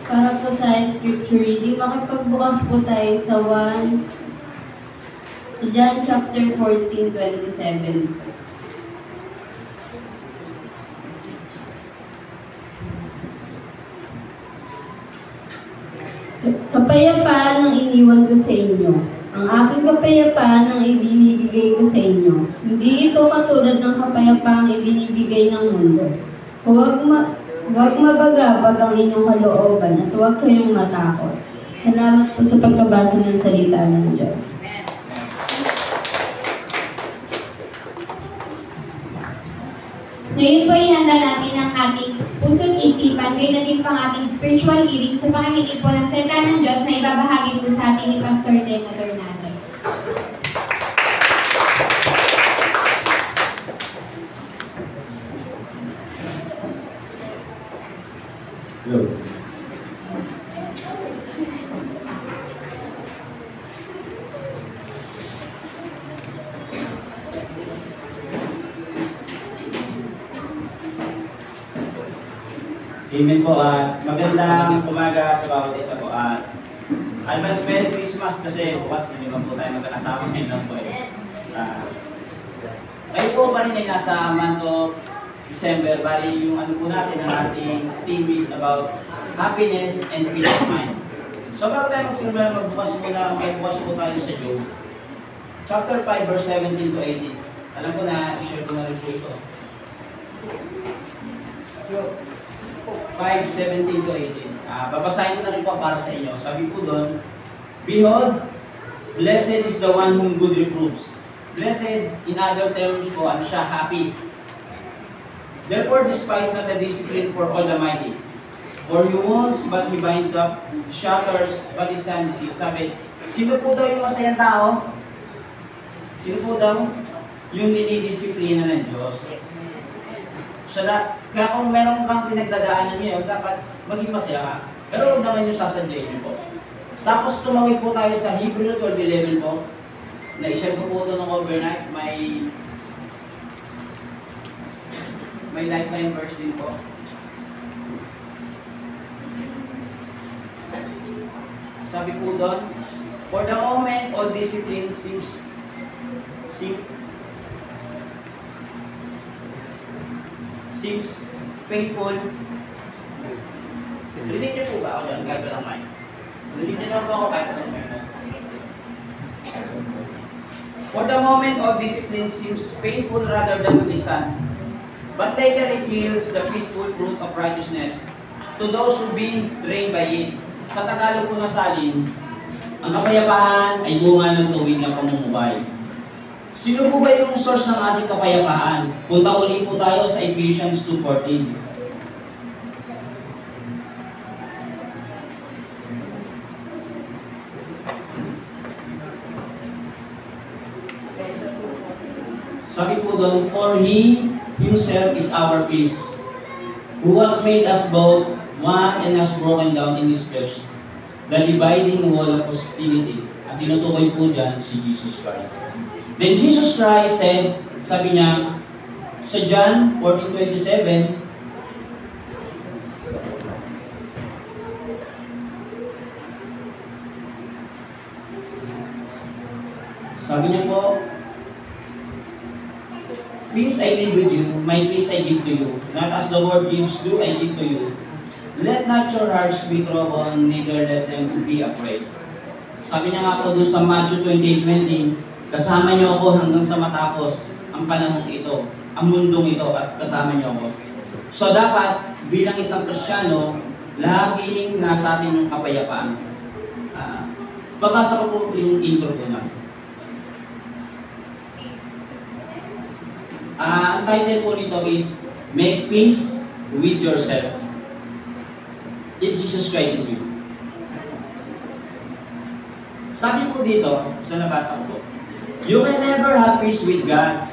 Para po sa scripture reading, makipagbukas po tayo sa John chapter 14:27. Kapayapaan ang iniwan ko sa inyo. Ang aking kapayapaan ang ibinibigay ko sa inyo. Hindi ito katulad ng kapayapaang ibinibigay ng mundo. Huwag mabagabag ang inyong kalooban at huwag kayong matakot. Salamat po sa pagkabasa ng salita ng Diyos. Ngayon po ihanda natin ang ating puso't isipan, ngayon na din pang ating spiritual healing sa pakikinig po ng salita ng Diyos na ibabahagi po sa atin ni Pastor Demo Tornado. Hello. Amen po at magandang umaga sa bawat isa po at advance Merry Christmas kasi bukas na naman po tayo magkakasama ngayon lang po eh. Ngayon po ba rin ay nasa month of December, bali yung ano po natin ang ating theme is about happiness and peace of mind. So bago tayo magsimula magbukas muna, may bukas po tayo sa Job chapter 5 verse 17 to 18. Alam ko na i-share ko na rin po ito. Job 5:17 to 18. Babasahin ko na rin po para sa inyo. Sabi po doon, behold, blessed is the one whom good reproves. Blessed, in other terms po, ano siya, happy. Therefore, despise not the discipline for all the mighty. For he wounds, but he binds up, shatters, but his hand is healed. Sabi, sino po daw yung masayang tao? Sino po daw? Yung dinidisiplina ng Diyos. Kaya kung meron kang pinagdadaanan niyo, dapat maging masaya ka. Pero huwag naman yung sasadyain niyo po. Tapos tumawid po tayo sa Hebrew 12:11 po. Na-share ko po ito ng overnight. May lifeline verse din po. Sabi po doon, for the moment, all discipline seems painful. Rinig niyo po ba ako yan? Kahit walang mic. Rinig niyo na po ako kahit walang mic. For the moment, all discipline seems painful rather than pleasant. But later it yields the peaceful fruit of righteousness to those who being trained by it. Sa Tagalog po na salin, ang kapayapaan ay bunga ng tuwid na pamumuhay. Sino po ba yung source ng ating kapayapaan? Punta uli po tayo sa Ephesians 2:14. Sabi po doon, for He Himself is our peace, who has made us both one and has broken down in His flesh the dividing wall of hostility. At tinutukoy po dyan si Jesus Christ. Then Jesus Christ said, sabi niya, sa John 14:27, sabi niya po, peace I leave with you, my peace I give to you. Not as the world gives, do I give to you. Let not your hearts be troubled, neither let them be afraid. Sabi niya nga po doon sa Matthew 28:20, kasama niyo ako hanggang sa matapos ang panahong ito, ang mundong ito, at kasama niyo ako. So dapat, bilang isang Kristiyano, laging nasa atin yung kapayapaan. Babasa ko po yung intro ko na. Ang title po nito is, Make Peace with Yourself. If Jesus Christ in you. Sabi po dito, sa nabasa ko po, you can never have peace with God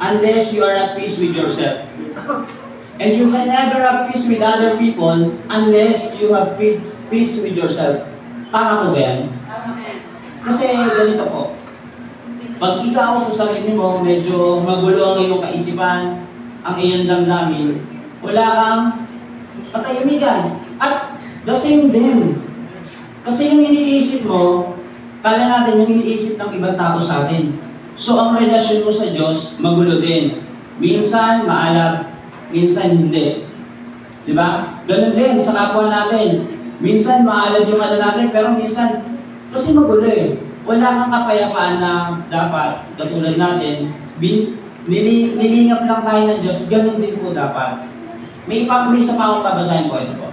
unless you are at peace with yourself. And you can never have peace with other people unless you have peace with yourself. Tama po ba yan? Kasi ganito po, pag ikaw sa sarili mo, medyo magulo ang iyong kaisipan, ang iyong damdamin, wala kang katahimikan. At The same din. Kasi yung iniisip mo, kala natin yung iniisip ng ibang tao sa atin. So ang relasyon mo sa Diyos, magulo din. Minsan maalab, minsan hindi. Diba? Ganun din sa kapwa natin. Minsan maalab yung ano natin, pero minsan, kasi magulo eh. Wala kang kapayapaan na dapat, katulad natin, nilingap lang tayo ng Diyos, ganun din po dapat. May isa pa akong babasahin ko, ito po.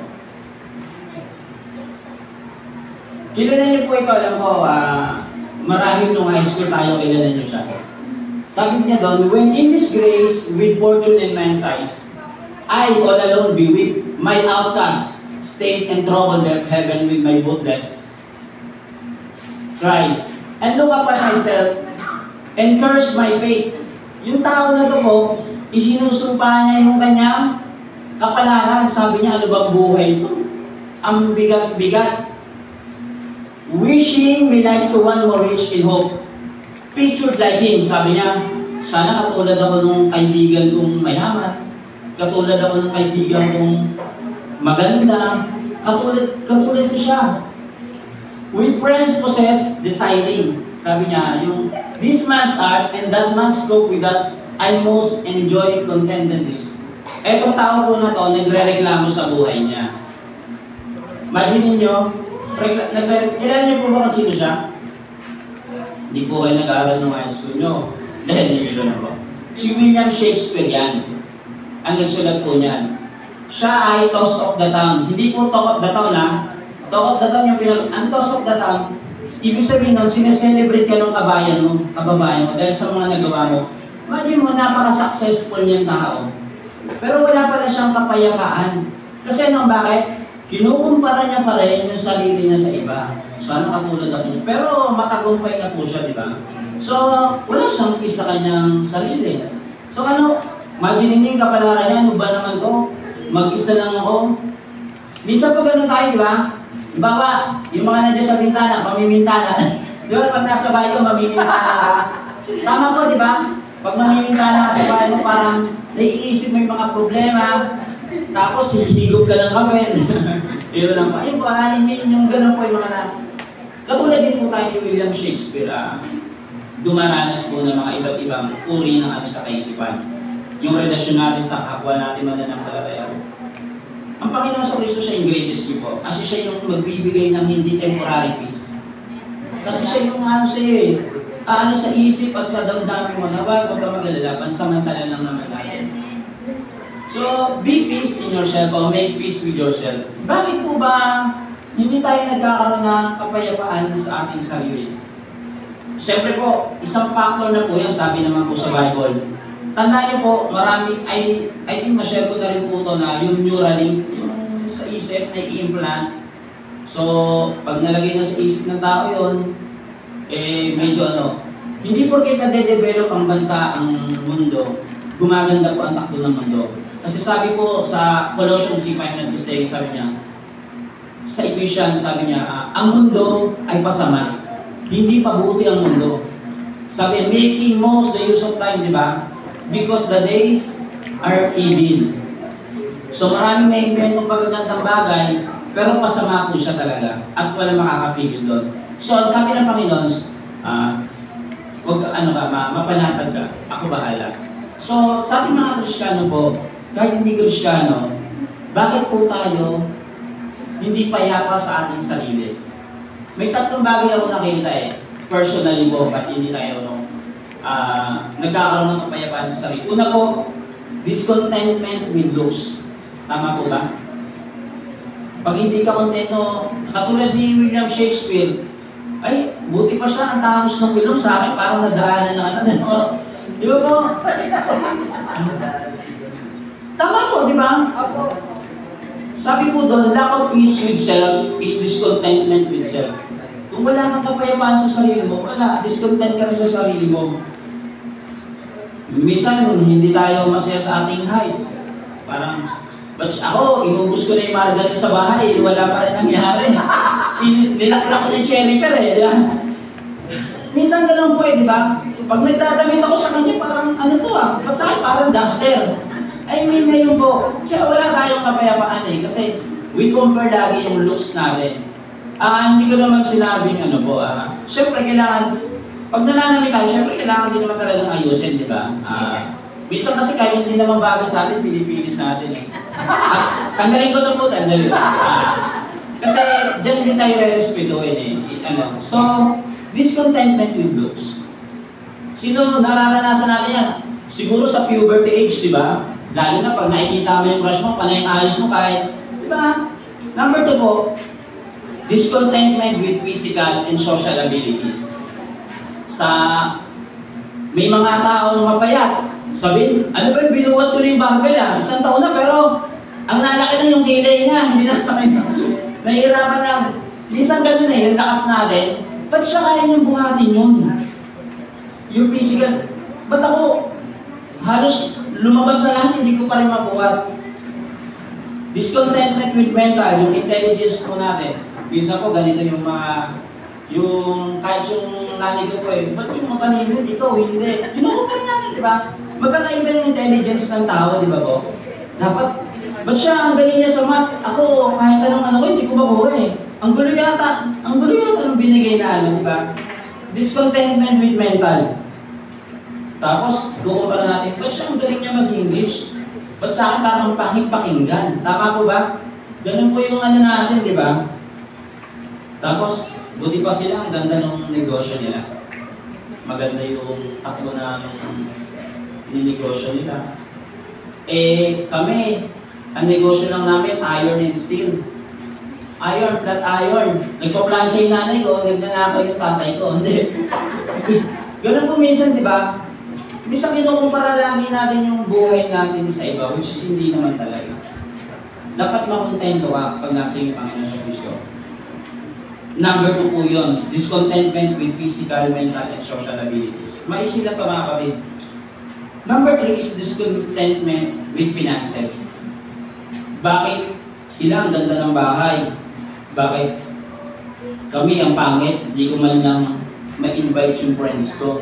Kilala niyo po ito, alam ko, marahil nung high school tayo, kilala niyo siya. Sabi niya doon, when in disgrace with fortune in man's eyes, I all alone be weak, my outcast state and trouble the heaven with my bootless cries. And look upon myself and curse my fate. Yung tao na to po, isinusumpa niya yung kanyang kapalaran. Sabi niya, ano bang buhay ito? Ang bigat-bigat. Wishing me like to one more rich in hope. Pictured like him, sabi niya, sana katulad ako nung kaibigan kong mayaman, katulad ako nung kaibigan kong maganda, katulad ko siya. We friends possess desiring. Sabi niya, yung this man's art and that man's scope with that I most enjoy contentedness. Etong tao po na to, nagre-reklamo sa buhay niya. Imagine niyo, ilan niyo po ba kung sino siya? Hindi po kayo nag-aaral ng high school nyo. Dahil hindi na po. Si William Shakespeare yan. Ang nagsulat po niyan. Siya ay toss of the town. Hindi po talk of the town ha. Talk of the town yung ang toss of the town, ibig sabihin nun, sineselebrate ka ng kababayan mo dahil sa mga nagawa mo. Imagine mo, napaka-successful niyang tao. Pero wala pala siyang kapayapaan. Kasi nung bakit? Kinukumpara niya pa rin yung sarili niya sa iba. Sana katulad ako niya. Pero matagumpay na po siya, di ba? So, wala siyang peace sa kanyang sarili. So imagine niyo yung kapalaran niya, ano ba naman to? Mag-isa lang ako. Minsan po ganun tayo, di ba? Baka, yung mga nandiyan sa bintana, mamimintana. Di ba, pag nasa bahay ko, mamimintana ka. Tama po, di ba? Pag mamimintana ka sa bahay mo, parang naiisip mo yung mga problema, tapos hihigop ka ng kamay. Pero lang pa, ayun po, yung ganun po yung mga na. Katulad din po tayo ni William Shakespeare, dumaranas po ng mga iba't ibang uri ng ano sa kaisipan. Yung relasyon natin sa kapwa natin mananampalataya. Ang Panginoon sa Kristo siya yung greatest gift po. Kasi siya yung magbibigay ng hindi temporary peace. Kasi siya yung ano sa isip at sa damdamin mo na wag ka mag-alala, pansamantala lang naman natin. So, be peace in yourself or make peace with yourself. Bakit po ba hindi tayo nagkakaroon ng kapayapaan sa ating sarili? Siyempre po, isang factor na po yan, sabi naman po sa Bible. Tandaan niyo po, marami, I think na-share ko na rin po ito na yung Neuralink, yung sa isip na i-implant. So, pag nalagay na sa isip ng tao yun, medyo hindi porke nade-develop ang bansa, ang mundo, gumaganda po ang takbo ng mundo. Kasi sabi po sa Colossians 5:9, sabi niya, sa Ephesians, sabi niya, ang mundo ay pasama, hindi pabuti ang mundo. Sabi, making most the use of time, di ba? Because the days are evil. So maraming na-invent ng pagagandang bagay, pero masama po siya talaga at wala makakapigil doon. So sabi ng Panginoon, huwag mapanatag ka, ako bahala. So sa ating mga Kristiyano po, kahit hindi Kristiyano, bakit po tayo hindi payapa sa ating sarili? May tatlong bagay ako nakita personally po, ba't hindi tayo nagkakaroon ng kapayapaan sa sarili. Una po, discontentment with looks. Tama po ba? Pag hindi ka kontento, katulad ni William Shakespeare, ay, buti pa siya, ang tangos ng ilong sa akin, parang nadaanan ng Di ba po? Tama po, di ba? Sabi po doon, lack of peace with self is discontentment with self. Kung wala kang kapayapaan sa sarili mo, wala, discontent ka rin sa sarili mo. Minsan, hindi tayo masaya sa ating height. Parang, but ako, inubos ko na yung margarine sa bahay, wala pa rin nangyari. Nilakla ko ng cherry per Minsan ganun po di ba? Pag nagdadamit ako sa kanya, parang ba't sa akin? Parang duster. I mean ngayon po, kaya wala tayong kapayapaan kasi we compare lagi yung looks natin. Hindi ko naman sinabing ano po, syempre kailangan, pag nananamit tayo, syempre kailangan din naman talagang ayusin, di ba? Minsan kasi kahit hindi naman bagay sa atin, pinipilit natin eh. Tanggalin ko na po, tanggalin. Kasi dyan hindi tayo re-respetuhin eh. So, discontentment with looks. Sino nararanasan natin yan? Siguro sa puberty age, di ba? Lalo na pag nakikita mo yung crush mo, panay ayos mo kahit, di ba? Number 2 po, discontentment with physical and social abilities. May mga taong mapayat. Sabihin, ano ba yung binuhat ko na yung barbell isang taon na pero ang nalaki na yung kilay niya, hindi na kami nahihirapan lang. Minsan ganun yung lakas natin, ba't siya kaya niyong buhatin yun? Yung physical, ba't ako halos lumabas na lahat, hindi ko pa rin mabuhat. Discontentment with mental, yung intelligence po natin. Minsan po ganito yung kahit yung nanay ko po ba't yung matalino dito, hindi. Ginuho pa rin natin, di ba? Magkakaiba yung intelligence ng tao, di ba po? Dapat, ba't siya ang galing niya sa math? Ako, kahit anong ko, hindi ko mabuha eh. Ang gulo yata ng binigay na di ba? Discontentment with mental. Tapos, kukumpara natin, ba't siya ang galing niya mag-English? Ba't sa akin parang pangit pakinggan? Tama po ba? Ganun po yung natin, di ba? Tapos, buti pa sila, ang ganda ng negosyo nila. Maganda yung takbo na negosyo nila. Kami, ang negosyo lang namin, iron and steel. Iron, flat iron. Nagpa-plancha yung nanay ko, nagnanakaw yung tatay ko. Hindi. Ganun po minsan, di ba? Minsan kinukumpara lagi natin yung buhay natin sa iba, which is hindi naman talaga. Dapat makontento ka pag nasa yung Panginoon sa Kristo. Number 2 po yun, discontentment with physical, mental, and social abilities. Maiksi lang pa mga kapatid. Number 3 is discontentment with finances. Bakit sila ang ganda ng bahay? Bakit kami ang pangit? Hindi ko man lang ma-invite yung friends ko.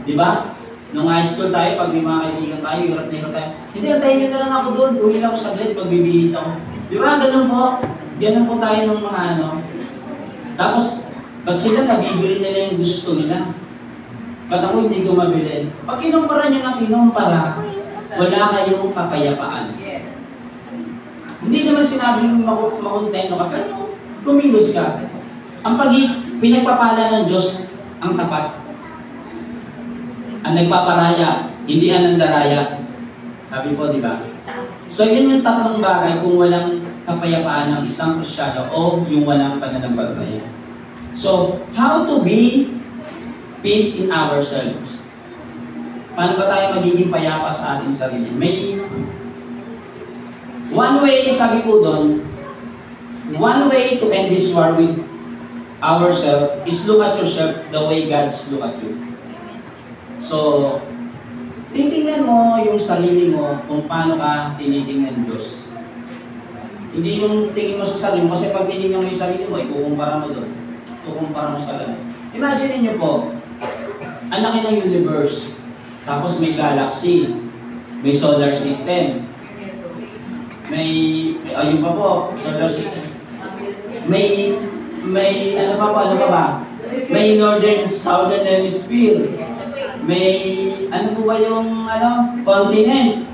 Di ba? Nung high school tayo, pag may mga kaibigan tayo, hirap na hirap tayo. Hindi, antayin nyo na lang ako doon. Uwi lang ako saglit, pagbibihis ako. Di ba? Ganun po. Ganun po tayo ng mga Tapos, pag sila nabibili nila yung gusto nila, ba't ako hindi ko mabili? Pag kinumpara nyo ng kinumpara, wala kayong kapayapaan. Yes. Hindi naman sinabing makontento ka, pero kumilos ka. Ang pinagpapala ng Diyos, ang tapat. Ang nagpaparaya, hindi ang nandaraya. Sabi po, di ba? So, yun yung tatlong bagay kung walang kapayapaan ng isang Kristyano o yung walang pananampalataya. So, how to be peace in ourselves? Paano ba tayo magiging payapa sa ating sarili? May one way, sabi po doon, one way to end this war with ourselves is look at yourself the way God's look at you. So, titingnan mo yung sarili mo kung paano ka tinitingnan Diyos. Hindi yung tingin mo sa sarili mo, kasi pag tinignan mo yung sarili mo, ikukumpara mo doon. Ikukumpara mo sa lahat. Imagine niyo po, ang laki ng universe, tapos may galaxy, may solar system, ayun pa po, solar system. May ano pa ba? May northern, southern hemisphere. May, ano po ba yung, continent.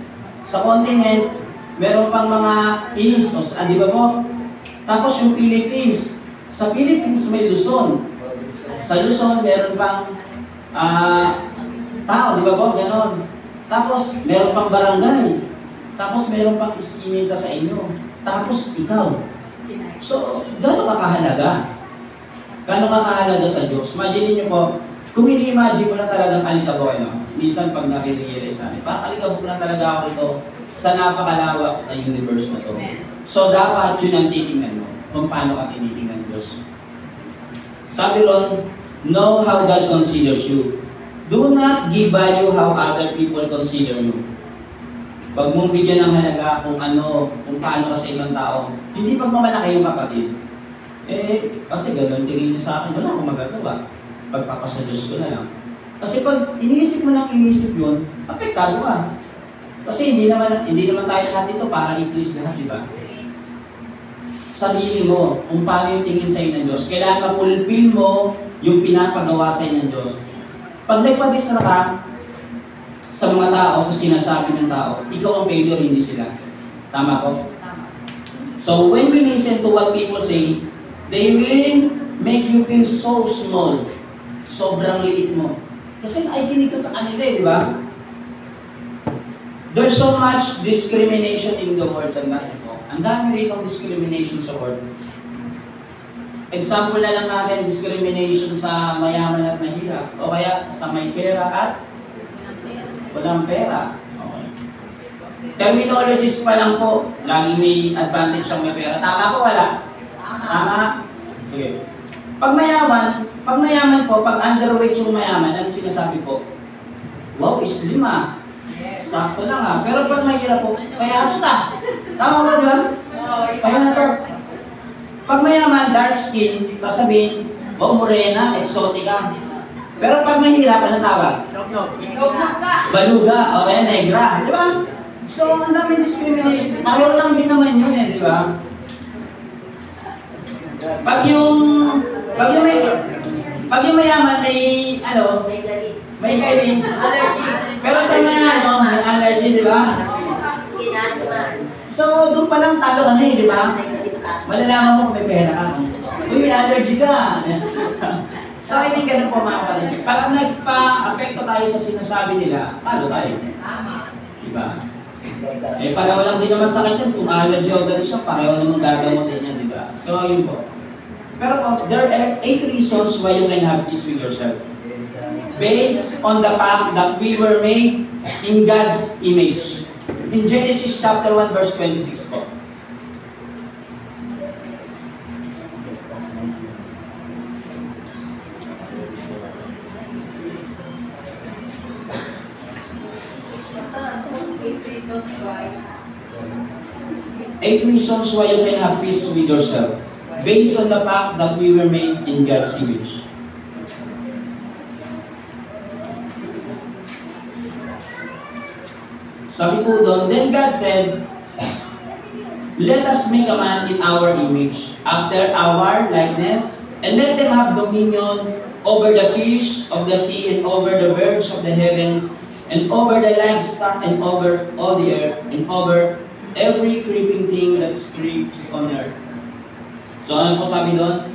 Sa continent, meron pang mga east, di ba po? Tapos yung Philippines. Sa Philippines may Luzon. Sa Luzon, meron pang tao, di ba po? Ganon. Tapos, meron pang barangay. Tapos, meron pang iskinita sa inyo. Tapos, ikaw. So, gano'n ka kahalaga? Gano'n ka kahalaga sa Diyos? Imagine niyo po, kung ini-imagine mo na talagang alikabok, minsan pag nare-realize natin, parang alikabok na talaga ako ito sa napakalawak na universe na to. So, dapat yun ang titingnan mo, kung paano ka tinitingnan Diyos. Sabi ron, know how God considers you. Do not give value how other people consider you. Pag mong bigyan ng halaga kung paano ka sa ibang tao, hindi pagmamalaki yung kapatid. Kasi gano'n tingin niyo sa akin, wala akong magagawa. Pagpapasa Diyos ko na lang. Kasi pag iniisip mo ng iniisip yun, apektado ka. Kasi hindi naman tayo lahat ito para i-please lahat, di ba? sarili mo kung paano yung tingin sa'yo ng Diyos. Kailangan mapulpil mo yung pinapagawa sa'yo ng Diyos. Pag nagpadisra ka sa mga tao, sa sinasabi ng tao, ikaw ang failure, hindi sila. Tama ko? So when we listen to what people say, they will make you feel so small. Sobrang liit mo. Kasi nakikinig ka sa kanila, di ba? There's so much discrimination in the world. Ang dami rin ng discrimination sa world. Example na lang natin, discrimination sa mayaman at mahirap. O kaya sa may pera at walang pera. Okay. Terminologies pa lang po, lagi may advantage ang may pera. Tama po, wala? Tama. Sige. Pag mayaman po, pag underweight yung mayaman, ano sinasabi po? Wow, slim ah. Sakto lang ah. Pero pag mahirap po, kaya ito ta. Tama ba diba? Kaya na to. Pag mayaman, dark skin, sasabihin, wow, morena, exotica. Pero pag mahirap, ano tawag? Baluga, o kaya negra. Di ba? So, ang daming discrimination. Pareho lang din naman yun eh, di ba? Pag yung mayaman may, ano, may galis. Pero sa mga, may allergy, di ba? So, doon pa lang talo ka na eh, di ba? Malalaman mo kung may pera ka. Uy, may allergy ka. So, I think ganun po mga kapatid. Pag nagpa-apekto tayo sa sinasabi nila, talo tayo. Diba? Eh, pareho lang din naman sakit yan. Kung allergy o ganun siya, pareho naman gagamutin yan, diba? So, yun po. Pero po, there are 8 reasons why you can have peace with yourself. Based on the fact that we were made in God's image. In Genesis chapter 1, verse 26 po. Eight reasons why you can have peace with yourself. Based on the fact that we were made in God's image. Sabi po doon, then God said, let us make a man in our image, after our likeness, and let them have dominion over the fish of the sea, and over the birds of the heavens, and over the livestock, and over all the earth, and over every creeping thing that creeps on earth. So ano po sabi doon?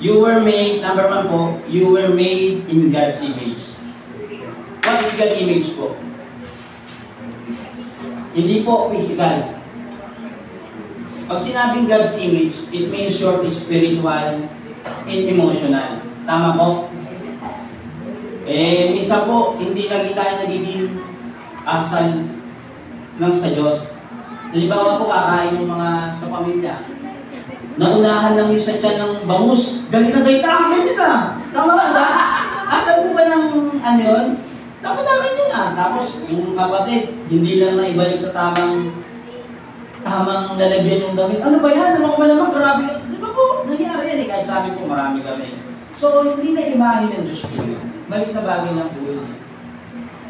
You were made, number 1 po, you were made in God's image. What is God's image po? Hindi po physical. Pag sinabing God's image, it means your spiritual and emotional. Tama po? Eh, misa po, hindi lagi tayo nagiging asal ng sa Diyos. Halimbawa po, kakain yung mga sa pamilya. Naunahan lang yung sa tiyan ng bangus. Galing na kayo, ganyan na. Tama ba? Asal po ba ng ano yun? Dapat nyo na. Tapos, yung kapatid, hindi lang na ibalik sa tamang lalagyan yung damit. Ano ba yan? Ano ba naman? Grabe. Di ba po? Nangyari yan eh. Kahit sabi po, marami kami. So, hindi na imahin ng Diyos po yun. Balik na bagay lang po yun.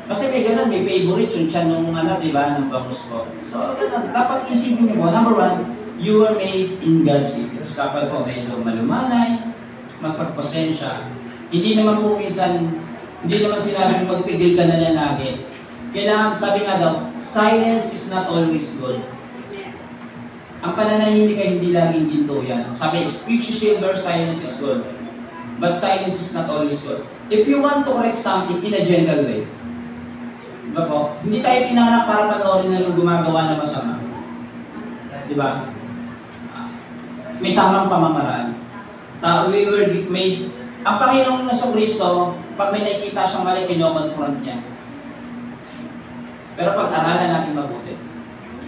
Kasi may ganun, may favorite yung tiyan nung diba, ng bangus po. So, dapat isipin mo, number 1, you were made in God's image. Dapat po medyo malumanay, magpagpasensya. Hindi naman po minsan, hindi naman sinabing magpigil ka na lagi. Kailangan, sabi nga daw, silence is not always good. Ang pananahimik ay hindi laging ginto yan. Sabi, speech is silver, silence is good. But silence is not always good. If you want to correct something in a gentle way, diba po? Hindi tayo pinanganak para panoorin na yung gumagawa na masama. Diba? May tamang pamamaraan. We were made. Ang Panginoong Hesus Kristo, pag may nakikita siyang mali, kinoconfront niya. Pero pag-aralan natin mabuti.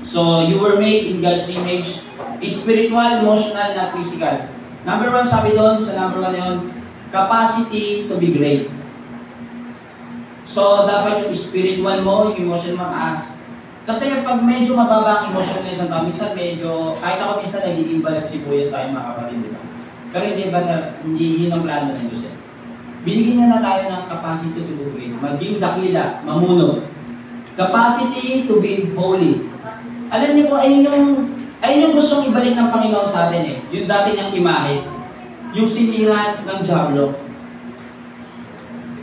So, you were made in God's image, spiritual, emotional, not physical. Number 1, sabi doon, sa number 1 yun, capacity to be great. So, dapat yung spiritual mo, yung emotional mataas. Kasi pag medyo mababa ang emotional ng isang tao, minsan medyo, kahit ako minsan nagiging balat sibuyas tayo mga kapatid, diba? Pero hindi yun ang plano ng Diyos. Binigyan niya na tayo ng capacity to be great, maging dakila, mamuno. Capacity to be holy. Alam niyo po, ay yung Ayun yung gustong ibalik ng Panginoon sa atin eh. Yung dati niyang imahe. Yung sinira ng Diablo.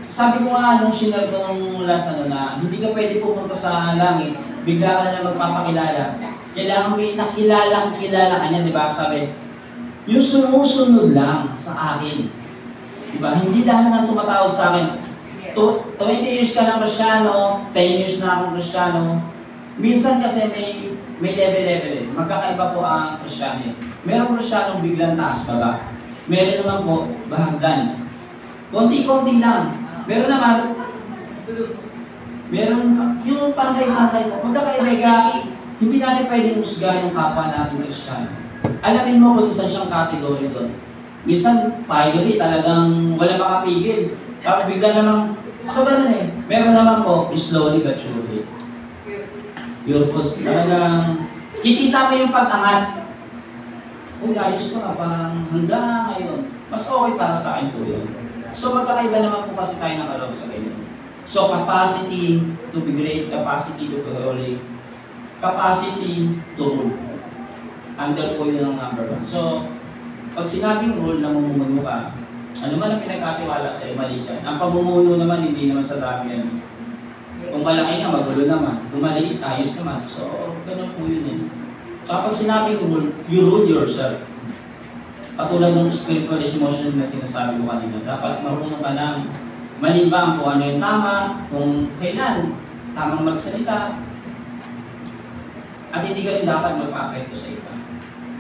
Sabi ko nga nung sinare ko nung last na hindi ka pwede pumunta sa langit, bigla ka na magpapakilala. Kailangan may kilala ka niya, di ba? Sabi, yung sumusunod lang sa akin. Di ba? Hindi lahat nang tumatawag sa akin. 20 years ka lang Kristyano, 10 years na akong Kristyano. Minsan kasi may level eh. Magkakaiba po ang Kristyano. Merong Kristyanong biglang taas baba. Meron naman po bahagdan. Konti-konti lang. Meron naman, yung pantay-pantay po. Magkakaiba, hindi natin pwedeng musga yung kapwa natin Kristyano. Alamin mo kung saan siyang kategory doon. Minsan, fiery, talagang wala makapigil. Tapos bigla namang, so ganun eh. Meron naman po, slowly but surely. Pure pulse. Talagang, kikita mo yung pag-angat. Kung ayos ko na, parang hanggang ngayon. Mas okay para sa akin po yun. So magkakaiba naman po kasi tayo ng kaloob sa ganyan. So capacity to be great, capacity to be holy, capacity to rule. Under po yun ang number 1. So, pag sinabing rule, namumuno ka, ano man ang pinagkatiwala sa mali dyan. Ang pamumuno naman, hindi naman sa dami yan. Kung malaki ka, magulo naman. Kung maliit, ayos naman. So, ganun po yun eh. So, pag sinabing rule, you rule yourself. Patulad ng spiritual emotion na sinasabi ko kanina, dapat marunong ka ng manimbang kung ano yung tama, kung kailan, tamang magsalita, at hindi ka rin dapat magpa-apekto sa iba.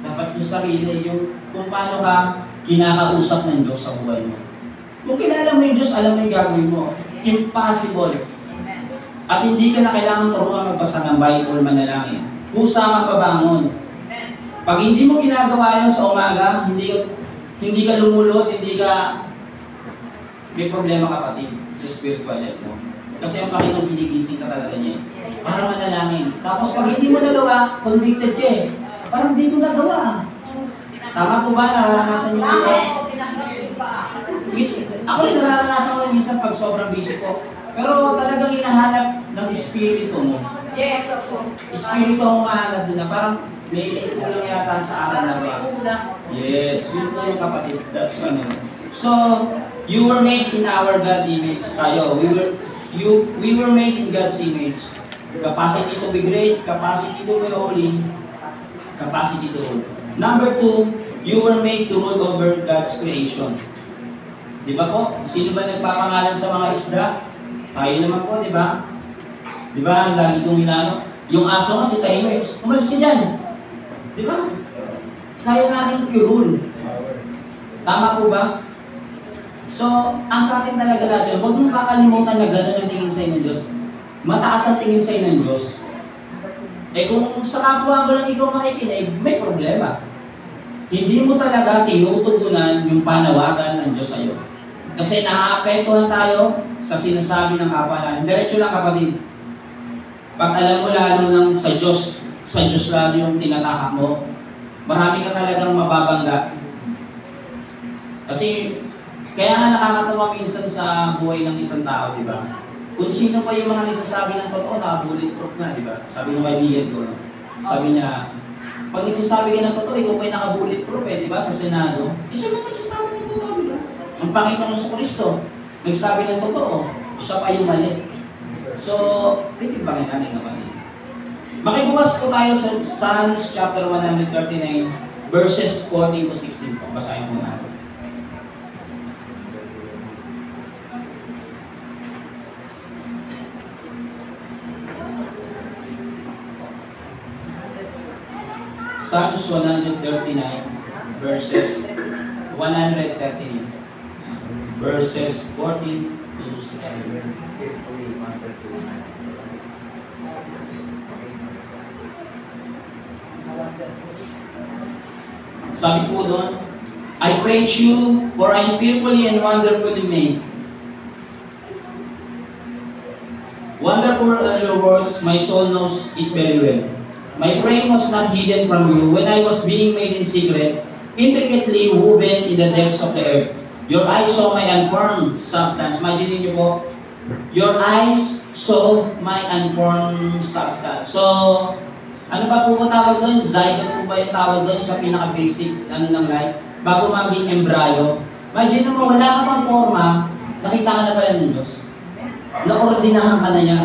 Dapat yung sarili, yung kung paano ka kinakausap ng Diyos sa buhay mo. Kung kilala mo yung Diyos, alam mo yung gagawin mo. Impossible. At hindi ka na kailangan turuan magbasa ng Bible manalangin. Kusa magpabangon. Pag hindi mo ginagawa yan sa umaga, hindi ka lumulot, may problema kapatid sa spiritual life mo. Kasi ang Panginoon ginigising ka talaga niya. Para manalangin. Tapos pag hindi mo nagawa, convicted ka eh. Parang hindi ko nagawa. Tama po ba? Nararanasan niyo ito? Ako rin nararanasan ko minsan pag sobrang busy ko. Pero talagang hinahanap ng espiritu mo. Yes, of course. Espiritu mo mahanap doon na parang may kulang yata sa akin na ba? Yes, yun po yung kapatid. That's ano. So, you were made in our God image. Tayo, we were made in God's image. Capacity to be great, capacity to be holy, capacity to rule. Number 2, you were made to rule over God's creation. Di ba po? Sino ba nagpapangalan sa mga isda? Tayo naman po, di ba? Di ba? Lagi kong inano. Yung aso kasi tayo, umalis ka dyan. Di ba? Kaya natin i-rule. Tama po ba? So, ang sa atin talaga natin, huwag mong kakalimutan na gano'n ang tingin sa inyo ng Diyos. Mataas ang tingin sa inyo ng Diyos. Eh kung sa kapwa mo lang ikaw makikinig, may problema. Hindi mo talaga tinutugunan yung panawagan ng Diyos sa iyo. Kasi naaapektuhan tayo sa sinasabi ng kapwa natin. Diretso lang kapatid. Pag alam mo lalo ng sa Diyos lalo yung tinatahak mo, marami ka talagang mababangga. Kasi, kaya nga nakakatawa minsan sa buhay ng isang tao, di ba? Kung sino pa yung mga nagsasabi ng totoo, naka-bulletproof na, di ba? Sabi ng kaibigan ko, sabi niya, pag nagsasabi ka ng totoo, ikaw pa yung naka-bulletproof eh, di ba? Sa Senado, siya lang nagsasabi ng totoo, di ba? Ang Panginoon sa Kristo, nagsabi ng totoo, siya pa yung mali. So, titibangin natin naman. Makibukas po tayo sa Psalms chapter 139, verses 14 to 16 po. Basahin po natin. Psalms 139, verses 139, verses 14 to 16. Sabi po doon, I praise you, for I am fearfully and wonderfully made. Wonderful are your works, my soul knows it very well. My brain was not hidden from you when I was being made in secret, intricately woven in the depths of the earth. Your eyes saw my unformed substance. Imagine niyo po, your eyes saw my unformed substance. So, Ano ba po tawag doon? Zygote po ba yung tawag doon sa pinaka-basic ng life? Bago maging embryo. Imagine mo, wala ka pang forma, nakita ka na pala ng Diyos. Naordinahan ka na niya.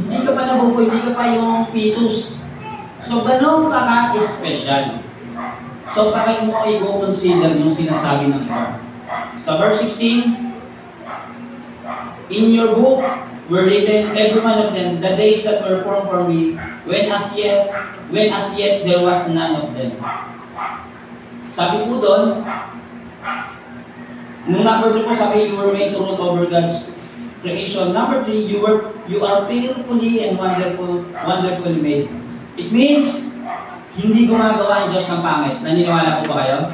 Hindi ka pa nabubuhay, hindi ka pa yung fetus. So, ganun ka ka-special. So, pakay mo i-consider yung sinasabi ng iba. Sa verse 16, in your book were written, every one of them, the days that were formed for me, when as yet there was none of them. Sabi po doon, nung number 2 po sabi, you were made to rule over God's creation. Number 3, you are fearfully and wonderfully made. It means, hindi gumagawa ang Diyos ng pangit. Naniniwala po ba kayo?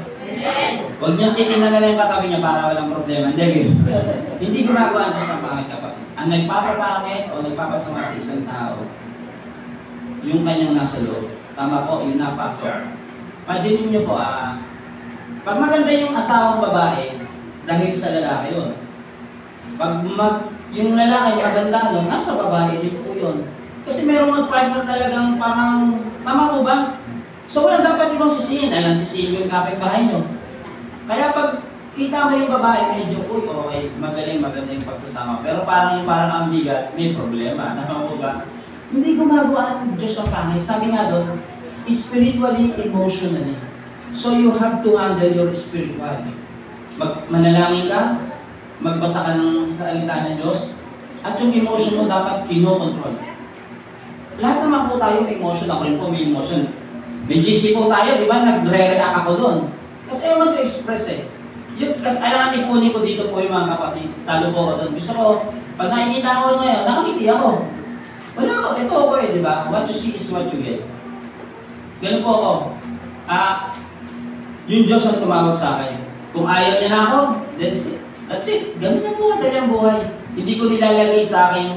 Huwag niyang titingnan na lang yung katabi niya para walang problema. Hindi gumagawa ang Diyos ng pangit kapatid. Ang nagpapapangit o nagpapasama sa isang tao, yung kanyang nasa loob. Tama po, yun napasok. Imagine niyo po, pag maganda yung asawang babae, dahil sa lalaki yun. Pag yung lalaki maganda, nasa babae din po yun. Kasi merong mag-partner talagang parang, tama po ba? So wala dapat ibang sisihin. Alam, sisihin yung kapitbahay nyo. Kaya pag kita mo yung babae, medyo, uy, okay, magaling, maganda yung pagsasama. Pero parang ang bigat, may problema. Tama po ba? Hindi gumagawa ng Diyos ang pangit. Sabi nga doon, spiritually, emotionally. So you have to handle your spiritual. Manalangin ka, magbasa ka ng salita ng Diyos, at yung emotion mo dapat kinokontrol. Lahat naman po tayo may emotion. Ako rin po may emotion. May GC po tayo, di ba? Nagre-react ako doon. Kasi ayaw to express eh. Kasi alam natin ipunin ko dito po yung mga kapatid. Talo po ako doon. Gusto ko, pag nakikita ko ngayon, nakakiti ako. Wala ako, ito ako eh, di ba? What you see is what you get. Ganun po ako. Yung Diyos ang tumawag sa akin. Kung ayaw niya na ako, that's it. Ganun lang po, dali ang buhay. Hindi ko nilalagay sa akin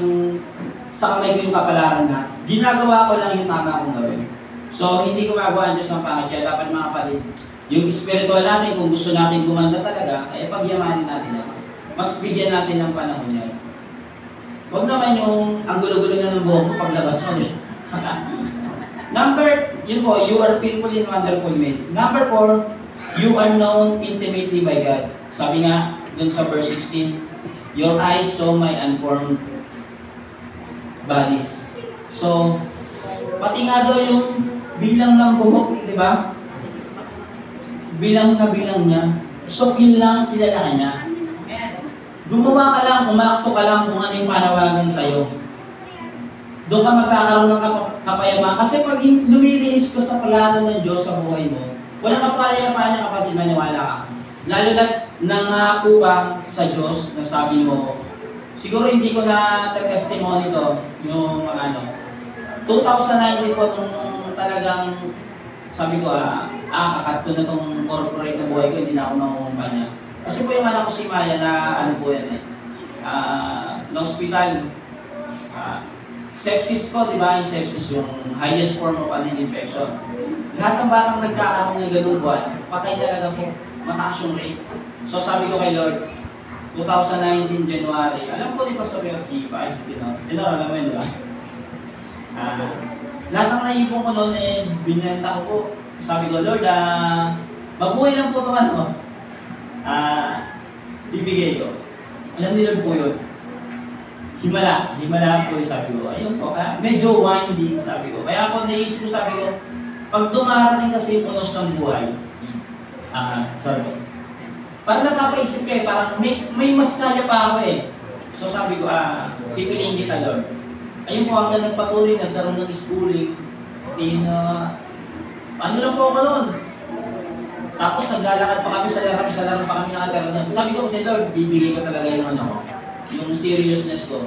sa kamay ko yung kapalaran na ginagawa ko lang yung tama kong gawin. So, hindi gumagawa ang Diyos ng pangit. Kaya dapat mga kapatid, yung spiritual natin, kung gusto natin gumanda talaga, ay pagyamanin natin ako. Mas bigyan natin ng panahon niya. Huwag naman yung ang gulo-gulo na ng buhok mo paglabas mo. Yun po, you are fearfully and wonderfully made. Number 4, you are known intimately by God. Sabi nga, dun sa verse 16, your eyes saw my unformed bodies. So, pati nga daw yung bilang ng buhok, di ba? Bilang na bilang niya. So, kilala ka niya. Gumawa ka lang, umakto ka lang kung ano yung panawagan sa'yo. Doon ka magkakaroon ng kapayapaan. Kasi pag lumilihis ka sa plano ng Diyos sa buhay mo, walang kapayapaan niya kapatid, maniwala ka. Lalo na nangako ka sa Diyos na sabi mo, siguro hindi ko na testimony to, yung 2019 po nung talagang sabi ko, kakat ko na itong corporate na buhay ko, hindi na ako nangungumpanya. Kasi po yung anak ko si Maya na po yan na-hospital. Sepsis ko, di ba? Yung sepsis, yung highest form of an infection. Lahat ng batang nagkakaroon ng ganung buwan, patay talaga po, mataas yung rate. So sabi ko kay Lord, 2019 January, alam ko di pa sabi ko si Vice, alam mo yun, di ba? Lahat ng naipon ko noon binenta ko po. Sabi ko, Lord, mabuhay lang po ito bibigay ko. Alam ni Lord po yun. Himala po yung sabi ko. Ayun po, medyo windy, sabi ko. Kaya ako naisip ko, sabi ko, pag dumarating kasi yung unos ng buhay, parang nakapaisip kayo, parang may mas kaya pa ako eh. So sabi ko, pipiliin kita, Lord. Ayun po, hanggang nagpatuloy, nagkaroon ng schooling. Ano lang po ako noon? Tapos naglalakad pa kami sa laro pa kami nakakaroon. Sabi ko kasi, Lord, bibigay ko talaga yung yung seriousness ko.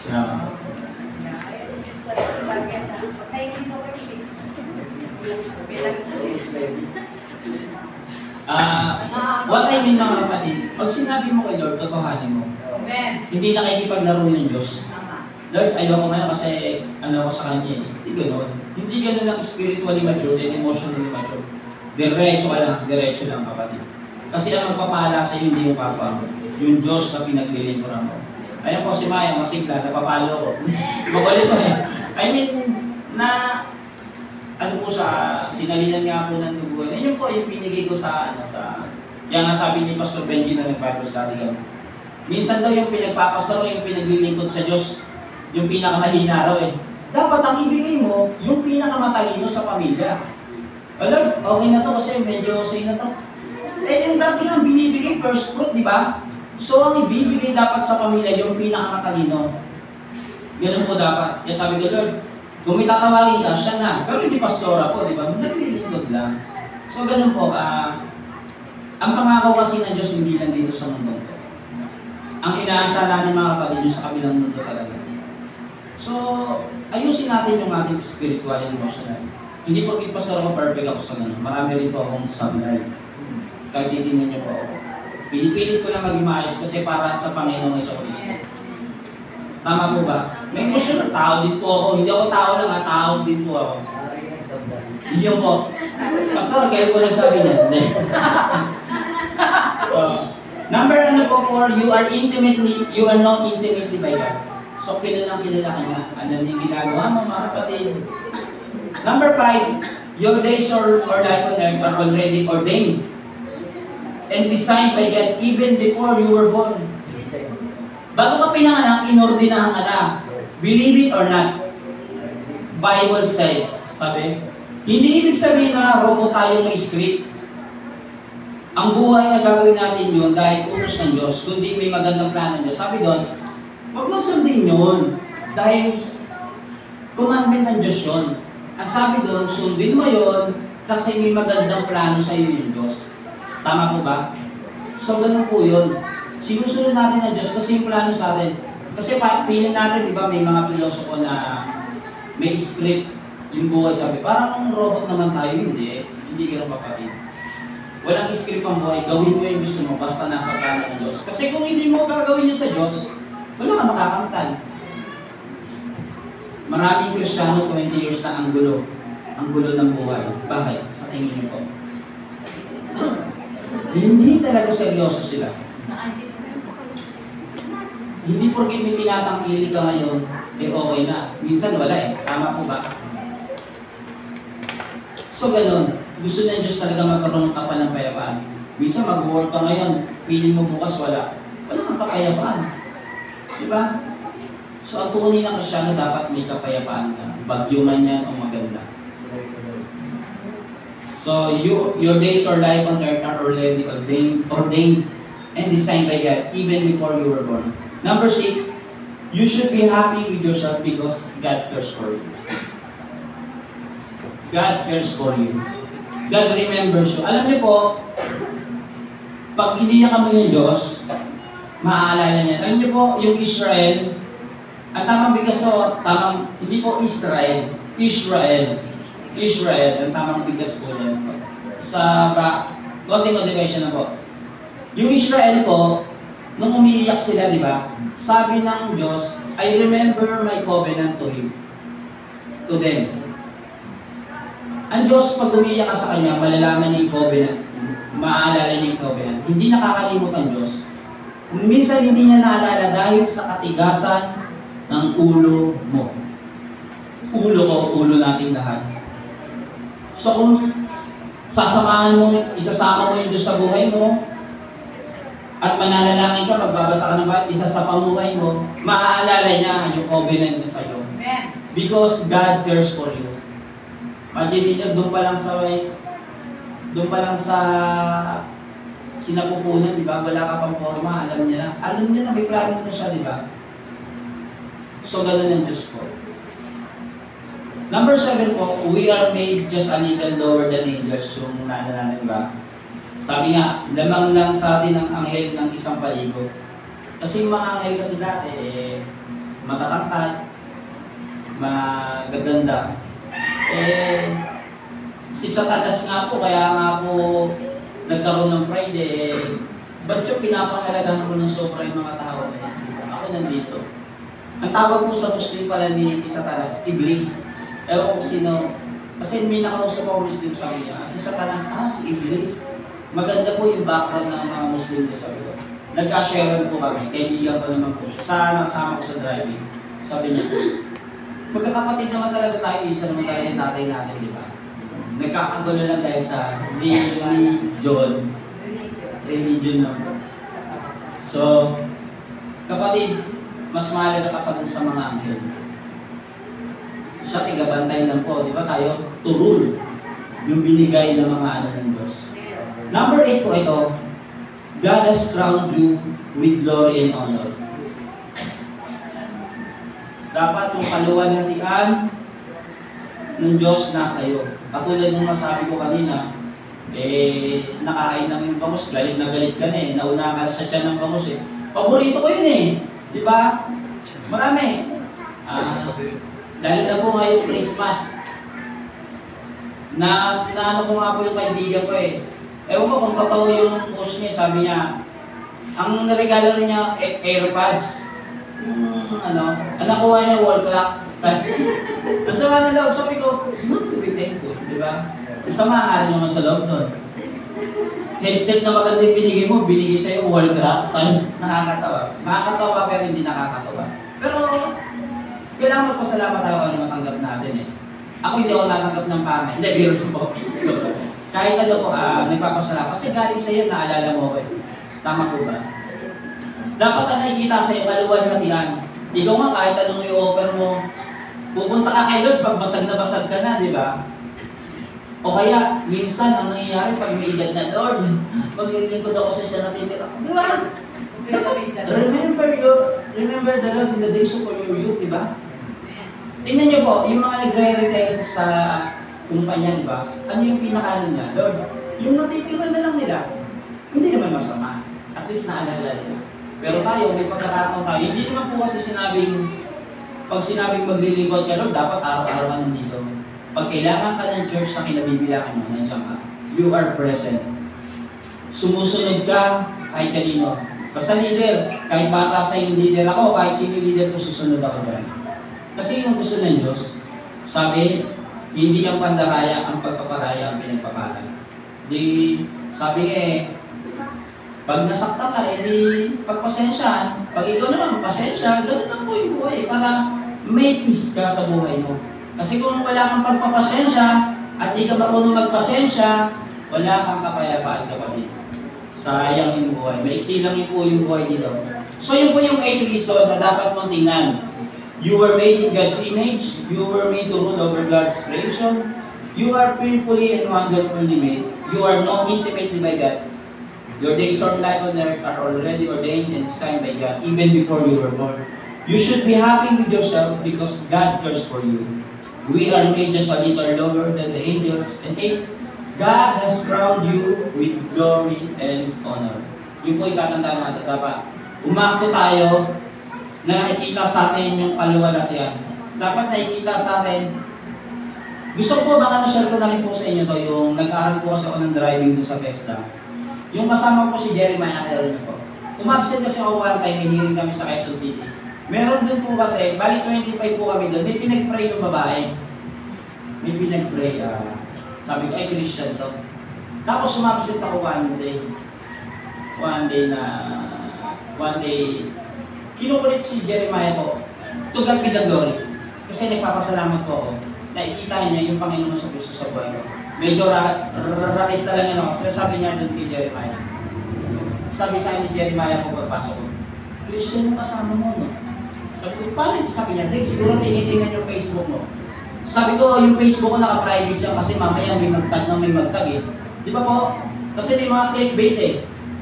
Salamat. Si Sister Rose Bagay na, ay hindi ko worship. Bilang What I mean mga kapatid, pag sinabi mo kay Lord, totohanin mo. Amen. Hindi nakikipaglaro ng Diyos. Tama. Lord, ayoko ngayon kasi ano ko sa kanya. Hindi gano'n. Hindi gano'n ang spiritually mature and emotionally mature. Diretso lang kapatid. Kasi ang magpapala sa iyo, hindi yung papa mo. Yung Diyos na pinaglilingkuran mo. Ayan po si Maya, masigla, napapalo ko. Makulit po eh. I mean, na, ano po sa, sinalinan nga po ng dugo. Yun po yung pinigay ko sa, yan nga sabi ni Pastor Benji na nag-Bible study kami. Minsan daw yung pinagpapasaro, yung pinaglilingkod sa Diyos, yung pinakamahina raw eh. Dapat ang ibigay mo, yung pinakamatalino sa pamilya. Alam, okay na to kasi medyo say na to. Eh, yung dati ang binibigay first fruit, di ba? So, ang ibibigay dapat sa pamilya, yung pinakamatalino. Ganun po dapat. Kaya sabi ko, Lord, kung may tatawagin ka, siya na. Pero hindi pastora po, di ba? Naglilingkod lang. So, ganun po. Ang pangako kasi ng Diyos hindi lang dito sa mundo ko. Ang inaasa natin mga kapatid sa kabilang mundo talaga. So, ayusin natin yung ating spiritual and emotional. Hindi po pastor ako perfect ako sa ganun. Marami rin po akong sunlight. Kahit titingnan niyo po ako. Pinipilit ko lang maging maayos kasi para sa Panginoon sa Kristo. Tama po ba? May emotional tao din po ako. Hindi ako tao lang, tao din po ako. Hindi po. Pastor, kayo po lang sabi niya. So, number po, 4, you are not intimately by God. So, kilala ka niya. Ano yung ginagawa mo, mga kapatid? Number 5, your days or life on earth are already ordained and designed by God even before you were born. Bago ka pinanganak, inordinahan ka na. Believe it or not, Bible says, sabi, hindi ibig sabihin na robot tayo ng script. Ang buhay na gagawin natin yun dahil utos ng Diyos, kundi may magandang plano ng Diyos. Sabi doon, huwag mo sundin yun dahil commandment ng Diyos yun. Ang sabi doon, sundin mo yun kasi may magandang plano sa iyo yung Diyos. Tama po ba? So, ganun po yun. Sinusunod natin ng Diyos kasi yung plano sa atin. Kasi piling natin, di ba, may mga pilosopo na may script yung buhay. Sabi, parang robot naman tayo. Hindi ganun kapatid. Walang script ang buhay. Gawin mo yung gusto mo basta nasa plano ng Diyos. Kasi kung hindi mo gagawin yun sa Diyos, wala ka makakamtan. Maraming Kristiyano 20 years na ang gulo. Ang gulo ng buhay. Bakit? Sa tingin niyo po. Hindi talaga seryoso sila. Hindi porket may tinatangkili ka ngayon, okay na. Minsan wala eh. Tama po ba? So ganun. Gusto ng Diyos talaga magkaroon ka pa ng kapayapaan. Minsan mag-work ka ngayon, piling mo bukas wala. Wala kang kapayapaan. Diba? So ang tunay ng Kristyano dapat may kapayapaan ka. Bagyo man yan o maganda. So your days or life on earth are already ordained and designed by God even before you were born. Number 6, you should be happy with yourself because God cares for you. God cares for you. God remembers you. Alam niyo po, pag iniyakan mo yung Diyos, maaalala niya. Alam niyo po, yung Israel, ang tamang bigas o, hindi po Israel, ang tamang bigas po yan. Konting motivation na po. Yung Israel po, nung umiiyak sila, di ba? Sabi ng Diyos, I remember my covenant to them. Ang Diyos, pag umiiyak ka sa Kanya, malalaman niya yung covenant. Maaalala niya yung covenant. Hindi nakakalimot ang Diyos. Minsan hindi niya naalala dahil sa katigasan ng ulo mo. Ulo ko, ulo natin lahat. So kung isasama mo yung Diyos sa buhay mo, at mananalangin ka, magbabasa ka ng Bible, isa sa pamuhay mo, maaalala niya yung covenant niya sa'yo. Because God cares for you. Imagine niyo, doon pa lang sa sinapupunan, di ba? Wala ka pang forma, alam niya na may plano na siya, di ba? So, ganun ang Diyos po. Number 7 po, we are made just a little lower than angels, yung naalala, di ba? Sabi nga, lamang lang sa atin ang anghel ng isang paligod. Kasi yung mga anghel kasi dati, matatangkad, magaganda. Si Satanas nga po, kaya nga po nagkaroon ng pride, ba't yung pinapangalagahan ko ng sobra yung mga tao? Ako nandito. Ang tawag po sa Muslim pala ni Satanas, Iblis. Ewan ko sino, kasi may nakausap ako Muslim sabi niya, si Satanas, si Iblis. Maganda po yung background ng mga Muslim na sabi ko. nagka-share po kami, kaibigan ko naman po siya, nasama ko sa driving. Sabi niya, magkakapatid naman talaga tayo, isa naman tayo yung tatay natin, di ba? Nagkakagulo lang tayo sa religion naman. So, kapatid, mas mahalaga ka pa dun sa mga anghel. Siya tigabantay lang po, di ba tayo? To rule yung binigay ng mga ano ng Diyos. Number 8 po ito, God has crowned you with glory and honor. Dapat yung kaluwalhatian ng Diyos nasa iyo. Katulad nung nasabi ko kanina, nakain ng yung bangus, galit na galit ka na eh. Nauna ka na sa tiyan ng bangus eh. Paborito ko yun eh. Di ba? Marami. Lalo na po ngayong Christmas. Naano ko nga po yung kaibigan ko eh. Ewan ko kung totoo yung post niya, sabi niya, ang regalo niya, AirPods. Nakuha niya wall clock. Ang sama ng loob, sabi ko, not to be thankful, di ba? Sama nga rin naman sa loob nun. Headset na maganda yung binigay mo, binigay sa'yo wall clock. Nakakatawa. Nakakatawa pero hindi nakakatawa. Pero, kailangan magpasalamat tayo kung ano matanggap natin eh. Ako hindi ako natanggap ng pangit. Hindi, biro po. Kahit ano po, nagpapasalamat. Kasi galing sa'yo, naalala mo ko eh. Tama po ba? Dapat ang nakikita sa'yo, kaluwalhatian. Ikaw nga, kahit anong i-offer mo, pupunta ka kay Lord pag basag na basag ka na, di ba? O kaya, minsan, ang nangyayari pag may edad na, Lord, maglilingkod ako sa siya natitira. Di ba? Remember the Lord in the days of your youth, di ba? Tingnan niyo po, yung mga nagre-retire sa kumpanya, di ba? Ano yung pinakaano niya? Lord, yung natitira na lang nila, hindi naman masama. At least naalala nila. Pero tayo, may pagkakataon tayo, hindi naman po kasi pag sinabing maglilingkod ka, Lord, dapat araw-araw ka nandito. Pag kailangan ka ng church na kinabibilangan mo, nandiyan ka. You are present. Sumusunod ka kahit kanino. Basta leader, kahit bata sa yung leader ako, kahit sino leader ko, susunod ako dyan. Kasi yung gusto ng Diyos, sabi, hindi ang pandaraya, ang pagpaparaya ang pinagpapalan. Sabi pag nasakta ka, pagpasensyaan. Pag ikaw naman, pasensya, ganoon lang po yung buhay para may peace ka sa buhay mo. Kasi kung wala kang pagpapasensya at di ka marunong magpasensya, wala kang kapayapaan kapatid. Sayang yung buhay. Maiksi lang po yung buhay dito. So yun po yung 8 reason na dapat mong tingnan. You were made in God's image. You were made to rule over God's creation. You are fearfully and wonderfully made. You are known intimately by God. Your days of life on earth are already ordained and designed by God, even before you were born. You should be happy with yourself because God cares for you. We are made just a little lower than the angels. And 8, God has crowned you with glory and honor. Yun po itatandaan natin. Dapat umakto tayo na nakikita sa atin yung kaluwalhatian. Dapat nakikita sa atin. Gusto ko baka na-share ko na rin po sa inyo to, yung nag-aaral po kasi ako ng driving doon sa Fiesta. Yung kasama ko si Jeremiah, nakilala niyo po. Umabsent kasi ako one time, may hearing kami sa Quezon City. Meron din po kasi, bali 25 po kami doon, may pinag-pray yung babae. May pinag-pray, sabi ko, ay Christian to. Tapos umabsent ako one day, kinukulit si Jeremiah po, to God be the glory. Kasi nagpapasalamat po ako, nakikita niya yung Panginoon sa Kristo sa buhay ko. Medyo rakista lang yun ako. Sabi niya doon kay Jeremiah. Sabi sa akin ni Jeremiah kung pagpasok ko, Christian yung kasama mo, no? Sabi ko, paano? Sabi niya, Drake, siguro tinitingnan yung Facebook mo. Sabi ko, yung Facebook ko naka-private siya kasi mamaya may magtag eh. Di ba po? Kasi may mga clickbait eh.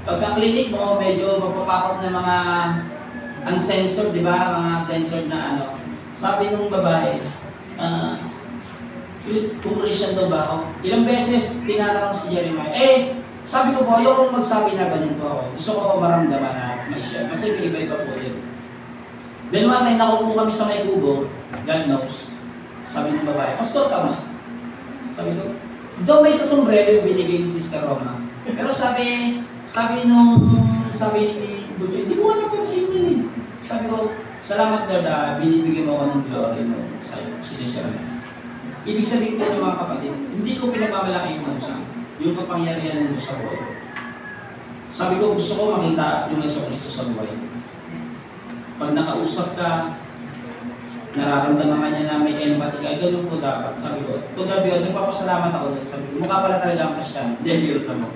Pagka-click mo, medyo magpapakot ng mga uncensored, di ba? Mga censored na ano. Sabi nung babae, kung Christian daw ba ako? Ilang beses tinatanong si Jeremiah. Sabi ko po, ayokong magsabi na ganun po ako. Gusto ko maramdaman na may share. Kasi may iba-iba po din. Then one time, nakupo kami sa may kubo. God knows. Sabi ng babae, pastor ka ba? Sabi ko, daw may sa sombrero yung binigay ni Sister Roma. Pero sabi ni Bujo, hindi ko alam pansin yun eh. Sabi ko, salamat Lord, binibigyan mo ako ng glory mo sa'yo. Sinishare na. Ibig sabihin ko ng mga kapatid, hindi ko pinagmamalaki yung mansa, yung kapangyarihan ng Diyos sa buhay. Sabi ko, gusto ko makita yung Yesu Cristo sa buhay. Pag nakausap ka, nararamdaman niya na may empathy ka, ganun po dapat. Sabi ko, to God be all, nagpapasalamat ako doon. Sabi ko, mukha pala talaga ang Christian. Deliver ka mo.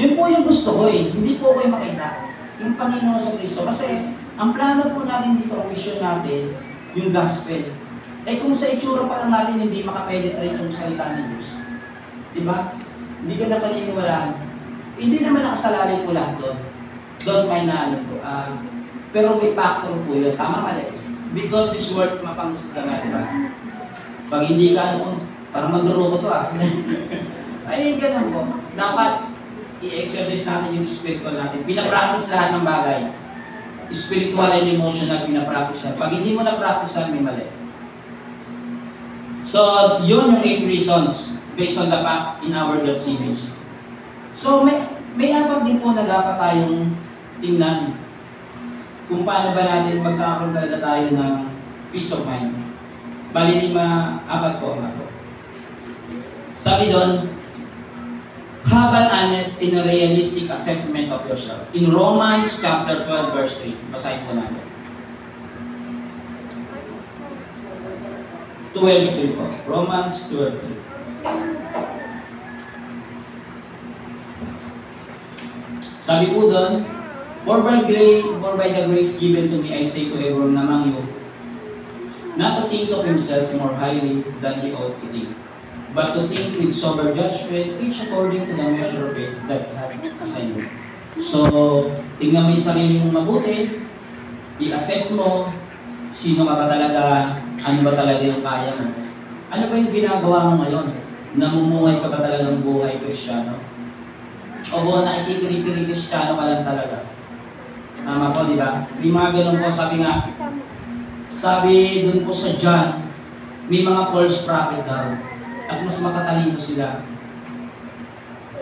Yun po yung gusto ko eh. Hindi po ko yung makita. Yung Panginoon sa Kristo. Kasi, ang plano po natin dito, ang mission natin, yung gospel. Eh kung sa itsura pa lang natin hindi makapenetrate yung salita ng Diyos. Diba? Hindi ka na paniniwalaan. Hindi naman nakasalalay po lahat doon. Doon may naano po. Pero may factor po yun. Tama mali. Because this word mapangusga na, diba? Pag hindi ka ano, parang magduro ko to ay, ganun po. Dapat i-exercise natin yung spiritual natin. Pinapractice lahat ng bagay. Spiritual and emotional, pinapractice yan. Pag hindi mo na-practice yan, may mali. So, yun yung 8 reasons based on the fact in our God's image. So, may apat din po na dapat tayong tingnan kung paano ba natin magkakaroon talaga tayo ng peace of mind. Bali, apat po nga po. Sabi doon, have an honest and a realistic assessment of yourself. In Romans chapter 12 verse 3. Basahin po natin. 12:3 po. Romans 12:3. Sabi po doon, for by the grace given to me, I say to everyone among you, not to think of himself more highly than he ought to think, but to think with sober judgment, each according to the measure of faith that God has assigned you. So, tingnan mo yung sarili mong mabuti, i-assess mo, sino ka ba talaga, ano ba talaga yung kaya mo. Ano ba yung ginagawa mo ngayon? Namumuhay ka ba talaga ng buhay Kristiyano? O ba nakikikiri-kiri Kristiyano ka lang talaga? Tama po, di ba? May mga ganun po, sabi dun po sa John, may mga false prophet daw. At mas matatalino sila.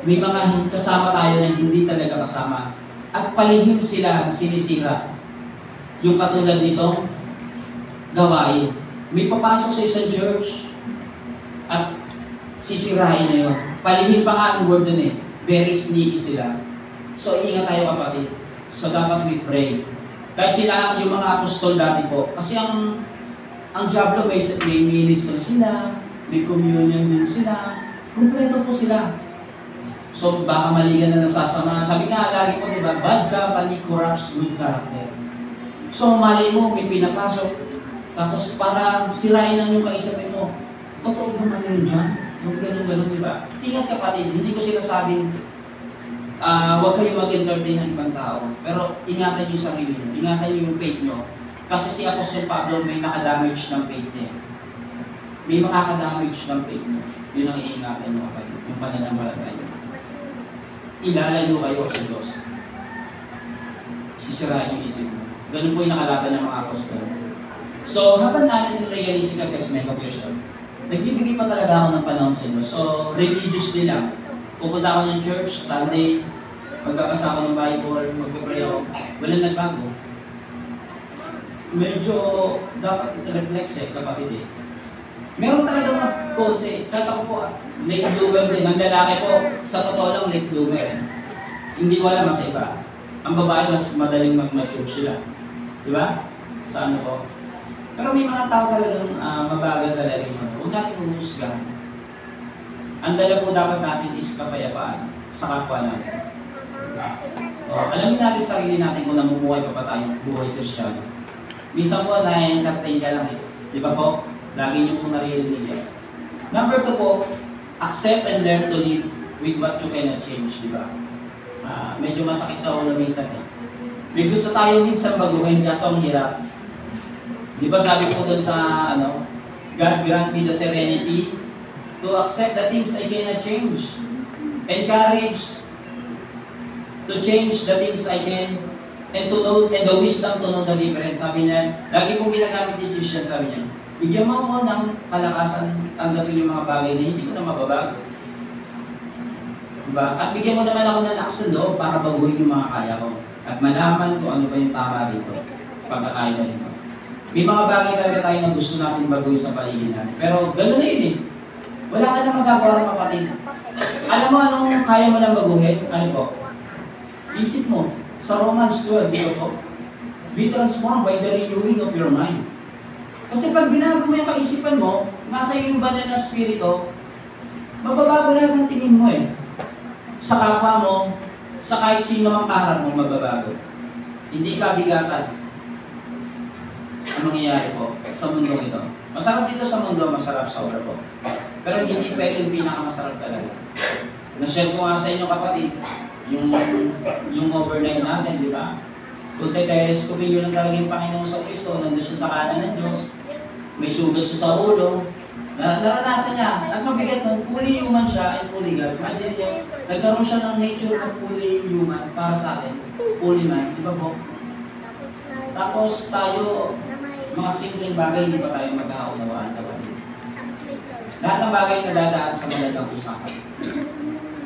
May mga kasama tayo na hindi talaga kasama. At palihim sila na sinisira. Yung katulad nito, gawain. May papasok sa isang church at sisirain na yun. Palihim pa nga ang word dun eh. Very sneaky sila. So ingat tayo kapatid. So dapat we pray. Kahit sila, yung mga apostol dati po. Kasi ang Diablo may ministry sila, may communion din sila, kumpleto po sila. So baka mali ka na nasasama. Sabi nga, lagi po diba, bad company corrupts good character. So mali mo, may pinapasok. Tapos para sirain lang yung kaisipin mo. Totoo ba man yun dyan? Huwag ganun, diba? Ingat kapatid, hindi ko sila sabing huwag kayo mag-entertain ng ibang tao. Pero ingatan nyo yung sarili nyo. Ingatan nyo yung faith nyo. Kasi si Apostle Pablo may nakadamage ng faith niya. May makakadamage ng faith nyo. Yun ang iingatan nyo kapatid. Yung pananampalataya nyo. Ilalayo kayo sa Diyos. Sisirain yung isip mo. Ganun po yung nakalaban ng mga apostol. So, habang honest and realistic assessment of yourself, nagbibigay pa talaga ako ng panahon sa Diyos. So, religious din lang. Pupunta ako ng church, Sunday, magkakasa ako ng Bible, magpapray ako. Walang nagbago. Medyo dapat ito-reflex kapatid eh. Meron talaga mga konti. Kahit ako po, late bloomer din. Ang lalaki po, sa totoo lang, late bloomer. Hindi ko alam sa iba. Ang babae, mas madaling mag-mature sila. Di ba? Sa ano po? Pero may mga tao talagang mabagal talaga yun. Huwag natin humusgahan. Ang dala po dapat natin is kapayapaan sa kapwa natin. Alamin natin sa sarili natin kung namumuhay pa tayo buhay Kristiyano. Minsan po, na-entertain ka lang eh. Di ba po? Lagi niyo po naririnig yan. Number 2 po, accept and learn to live with what you cannot change. Di ba? Medyo masakit sa ulo minsan eh. May gusto tayo minsan baguhin kaso ang hirap. Di ba sabi po doon sa God grant me the serenity to accept the things I cannot change. Encourage to change the things I can, and to know, and the wisdom to know the difference. Sabi niya, lagi pong ginagamit ni Jesus, sabi niya, bigyan mo ako ng kalakasan tanggapin yung mga bagay na hindi ko na mababago. Diba? At bigyan mo naman ako ng lakas ng loob para baguhin yung mga kaya ko. At malaman kung ano ba yung tama dito, pagkakaya nito. May mga bagay talaga tayo na gusto natin baguhin sa paligid natin. Pero gano'n na yun eh. Wala ka na magagawa ng kapatid. Alam mo anong kaya mo lang baguhin? Ano po? Isip mo, sa Romans 12, dito po, be transformed by the renewing of your mind. Kasi pag binago mo yung kaisipan mo, nasa iyo yung banal na spirito, mababago lahat ng tingin mo eh. Sa kapwa mo, sa kahit sino ang kaharap mo, mababago. Hindi ka bigatan. Ano mangyayari po sa mundo ito? Masarap dito sa mundo, masarap sa obra po. Pero hindi pa ito yung pinakamasarap talaga. Na-share ko nga sa inyo kapatid, yung overnight natin, di ba? Kung teteleskopin yun lang talaga yung Panginoon sa Kristo, nandun siya sa kanan ng Diyos, may sugat siya sa ulo, naranasan niya. At mabigat nun, fully human siya and fully God. Imagine niyo, nagkaroon siya ng nature of fully human para sa atin, fully man, di ba po? Tapos tayo, mga simpleng bagay, hindi pa tayo magkakaunawaan kapatid. Lahat ng bagay na dadaan sa magandang usapan.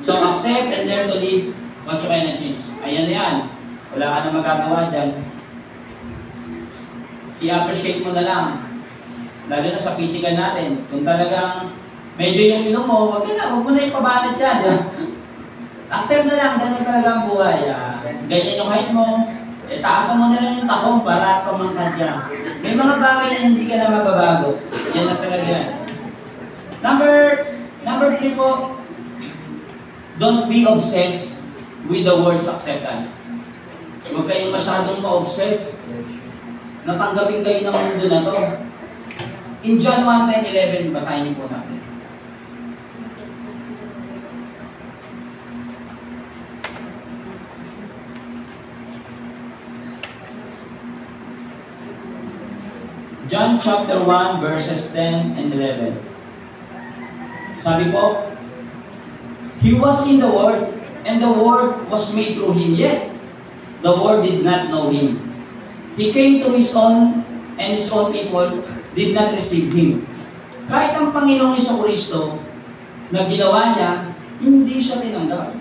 So, accept and learn to live what you can change. Ayan na yan. Wala ka na magagawa dyan. I-appreciate mo na lang. Lalo na sa physical natin. Kung talagang medyo yung ilong mo, huwag mo na ipabanat yan. Accept na lang, ganun talaga ang buhay. Ganyan yung height mo, taasan mo na lang yung takong para pamangkad yan. May mga bagay na hindi ka na mababago. Yan na talaga yan. Number 3 po, don't be obsessed with the word's acceptance. Huwag kayong masyadong ma-obsess. Natanggapin kayo ng mundo na to. In John 1:10-11, basahin niyo po natin. John chapter 1, verses 10 and 11. Sabi po, He was in the Word, and the Word was made through Him, yet the Word did not know Him. He came to His own, and His own people did not receive Him. Kahit ang Panginoong Jesucristo, na ginawa niya, hindi siya tinanggap.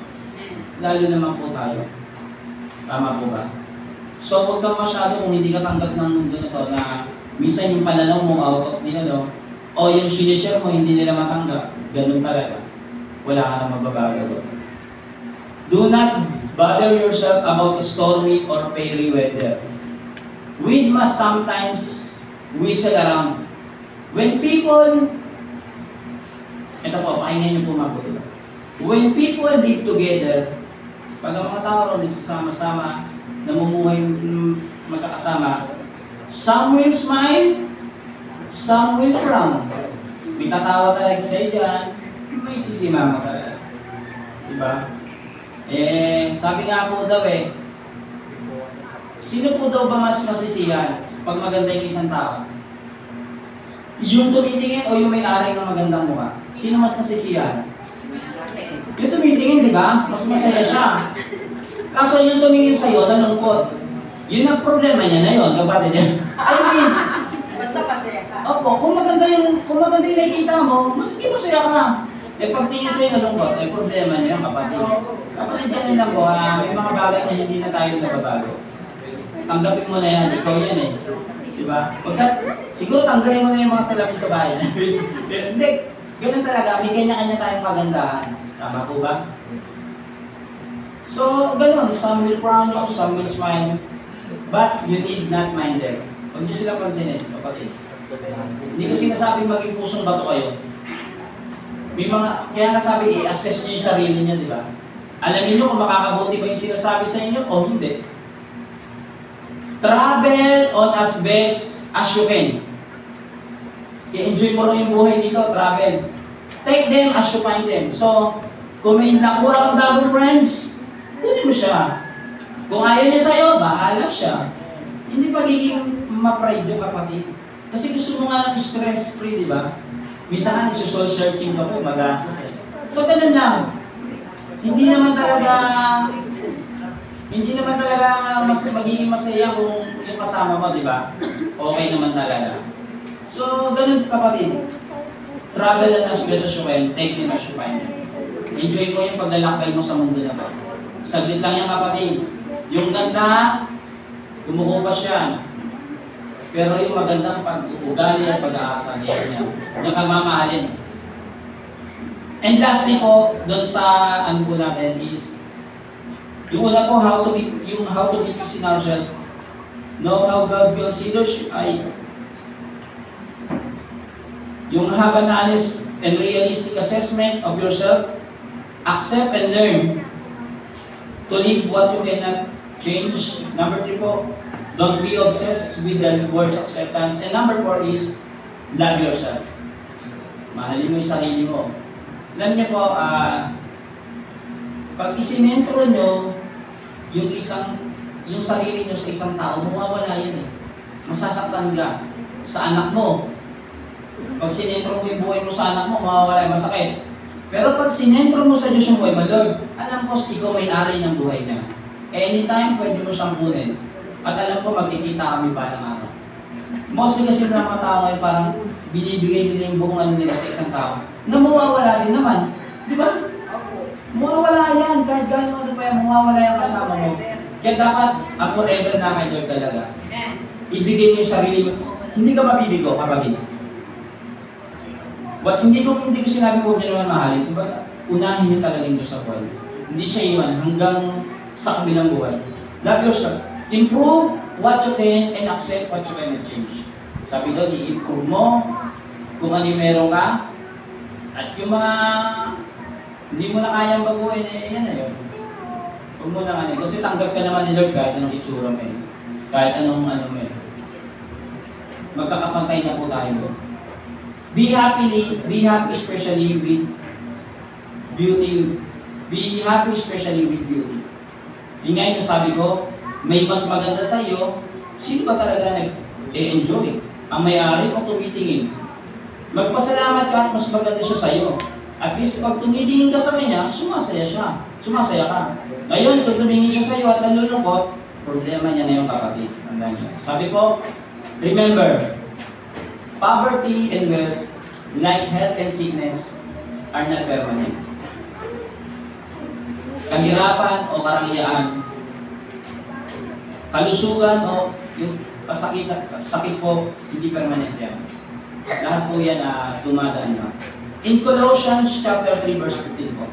Lalo naman po tayo. Tama po ba? So, huwag kang masyado kung hindi ka tanggap ng mundo na to na minsan yung pananaw mo out of nila, o yung sinishare mo hindi nila matanggap. Ganun talaga. Wala ka na mababago. Do not bother yourself about stormy or fiery weather. Wind must sometimes whistle around. When people, ito po, pakinggan niyo po mabuti. When people live together, pag ang mga tao ron nagsasama-sama, namumuhay magkakasama, some will smile, some will frown. May tatawa talaga sa'yo dyan, may sisimama talaga. Diba? Sabi nga po daw sino po daw ba mas masisiyan pag maganda yung isang tao? Yung tumitingin o yung may-ari ng magandang mukha? Sino mas nasisiyan? Yung tumitingin, di ba? Mas masaya siya. Kaso yung tumingin sa'yo, nalungkot. Yun ang problema niya na yun, kapatid niya. I mean, Basta pasaya ka. opo, kung maganda yung nakikita mo, mas masaya ka. Pag tingin sa'yo nalungkot, problema niya, kapatid. Kapatid yan lang po, may mga bagay na hindi na tayo nababago. Tanggapin mo na yan, ikaw yan eh. Diba? Siguro tanggalin mo na yung mga salamin sa bahay. Hindi, ganun talaga, may kanya-kanya tayong kagandahan. Tama po ba? So, ganun, some will frown, some will smile. But you need not mind them. Huwag niyo sila pansinin, kapatid. Hindi ko sinasabing maging pusong bato kayo. May mga, kaya nasabi, i-assess niyo yung sarili niyo, di ba? Alam niyo kung makakabuti ba yung sinasabi sa inyo o hindi. Travel on as best as you can. I-enjoy mo rin yung buhay dito, travel. Take them as you find them. So, kung may nakuha kang bagong friends, kunin mo siya. Kung ayaw niya sa'yo, bahala siya. Hindi pagiging ma-pride yung kapatid. Kasi gusto mo nga ng stress-free, di ba? Minsan nga, nagsusoul searching ka po, mag-assess eh. So, ganun lang. Hindi naman talaga magiging masaya kung yung kasama mo, di ba? Okay naman talaga. So, ganun kapatid. Travel and as best as you can, take them as you find them. Enjoy mo yung paglalakbay mo sa mundo na to. Saglit lang yan kapatid. Yung ganda, kumukupas yan. Pero yung magandang pag-ugali at pag-aasa niya, yung kamamahalin. And lastly po, doon sa ano po natin is, Yung una po, how to be peace in ourselves. Know how God considers ay yung have an honest and realistic assessment of yourself. Accept and learn to live what you cannot change. Number 3 po, don't be obsessed with the word's acceptance. And number 4 is love yourself. Mahalin mo yung sarili mo. Alam niyo po, pag isinentro nyo yung sarili nyo sa isang tao, mawawala yan eh. Masasaktan ka sa anak mo. Pag sinentro mo yung buhay mo sa anak mo, mawawala yung masakit. Pero pag sinentro mo sa Diyos yung buhay mo, Lord, alam ko, ikaw may-ari ng buhay niya. Anytime, pwede mo siyang kunin. At alam ko, magkikita kami pa ng araw. Mostly kasi ng mga tao ngayon, parang binibigay nila yung buong ano nila sa isang tao, na mawawala din naman. Di ba? Mawawala yan. Kahit gano'n ano pa yan, mawawala yung kasama mo. Kaya dapat, forever na kay Lord talaga. Ibigay mo yung sarili mo. Hindi ka mabibigo, kapatid. Hindi ko sinabi ko niya naman mahalin. Diba? Unahin niyo talaga yung Diyos sa buhay. Hindi siya iwan hanggang sa kabilang buhay. Love yourself. Improve what you can and accept what you cannot change. Sabi doon, i-improve mo kung ano yung meron ka. At yung mga hindi mo na kayang baguhin, yan na yun. Huwag mo na ano. Kasi tanggap ka naman ni Lord kahit anong itsura mo eh. Kahit anong ano mo eh. Magkakapantay na po tayo. Be happy especially with beauty. Be happy especially with beauty. Yung nga yung sabi ko, may mas maganda sa iyo, sino ba talaga nag-enjoy? Ang may-ari o tumitingin? Magpasalamat ka at mas maganda siya sa iyo. At least pag tumitingin ka sa kanya, sumasaya siya. Sumasaya ka. Ngayon, kung tumingin siya sa iyo at nalulungkot, problema niya na yung kapatid. Tandaan niyo. Sabi ko, remember, poverty and wealth, like health and sickness, are not permanent. Kahirapan o karangyaan, kalusugan o yung sakit po, hindi permanent yan. Lahat po yan dumadaan na. In Colossians chapter 3 verse 15 po.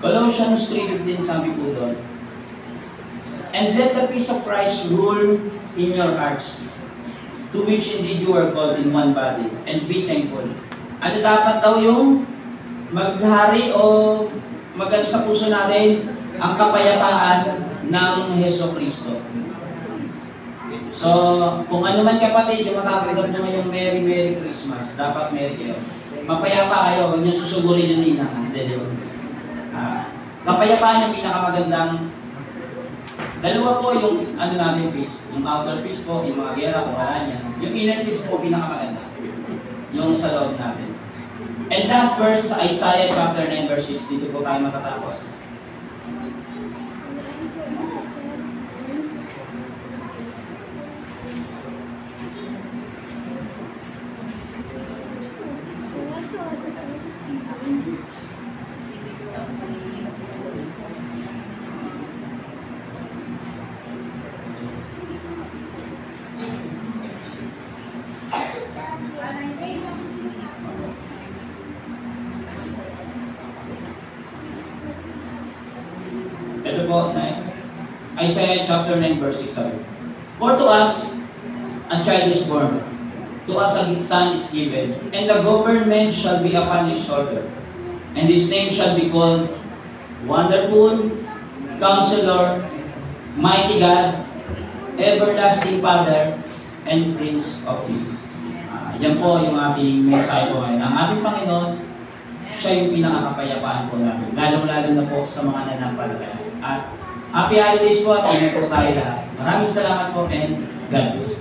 Colossians 3:15 sabi po doon, and let the peace of Christ rule in your hearts, to which indeed you are called in one body, and be thankful. Ano dapat daw yung maghari o magano sa puso natin? Ang kapayapaan ng Hesus Kristo. So, kung ano man kapatid, yung matatanggap nyo ngayong Merry Christmas, dapat Merry kayo. Mapayapa kayo, huwag nyo susugurin yung ninang. Kapayapaan yung pinakamagandang dalawa po yung ano natin peace. Yung outer peace po, yung mga gera kung wala niya. Yung inner peace po pinakamaganda. Yung sa loob natin. And last verse sa Isaiah chapter 9 verse 6. Dito po tayo matatapos. Ito po, Isaiah chapter 9 verse 6 sabi. For to us a child is born, to us a son is given, and the government shall be upon his shoulder, and his name shall be called Wonderful, Counselor, Mighty God, Everlasting Father, and Prince of Peace. Yan po yung ating mensahe po ngayon. Ang ating Panginoon, siya yung pinakakapayapaan po natin. Lalong-lalo na po sa mga nanampalataya. At happy holidays po at ingat po tayo lahat. Maraming salamat po and God bless.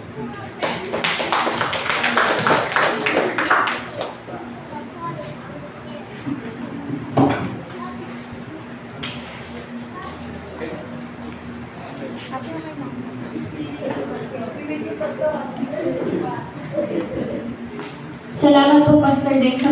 Salamat po, Pastor Deng, sa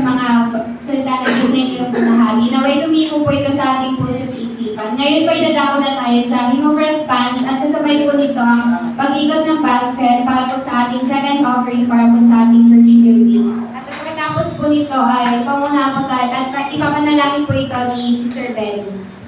salita ng Diyos na inyong binahagi. Naway tumiko po ito sa ating puso at isipan. Ngayon po idadako na tayo sa hymn of response at kasabay po nito ang pag-ikot ng basket para po sa ating second offering para po sa ating church building. At pagkatapos po nito ay pamunahan po tayo at ipapanalangin po ito ni Sister Betty.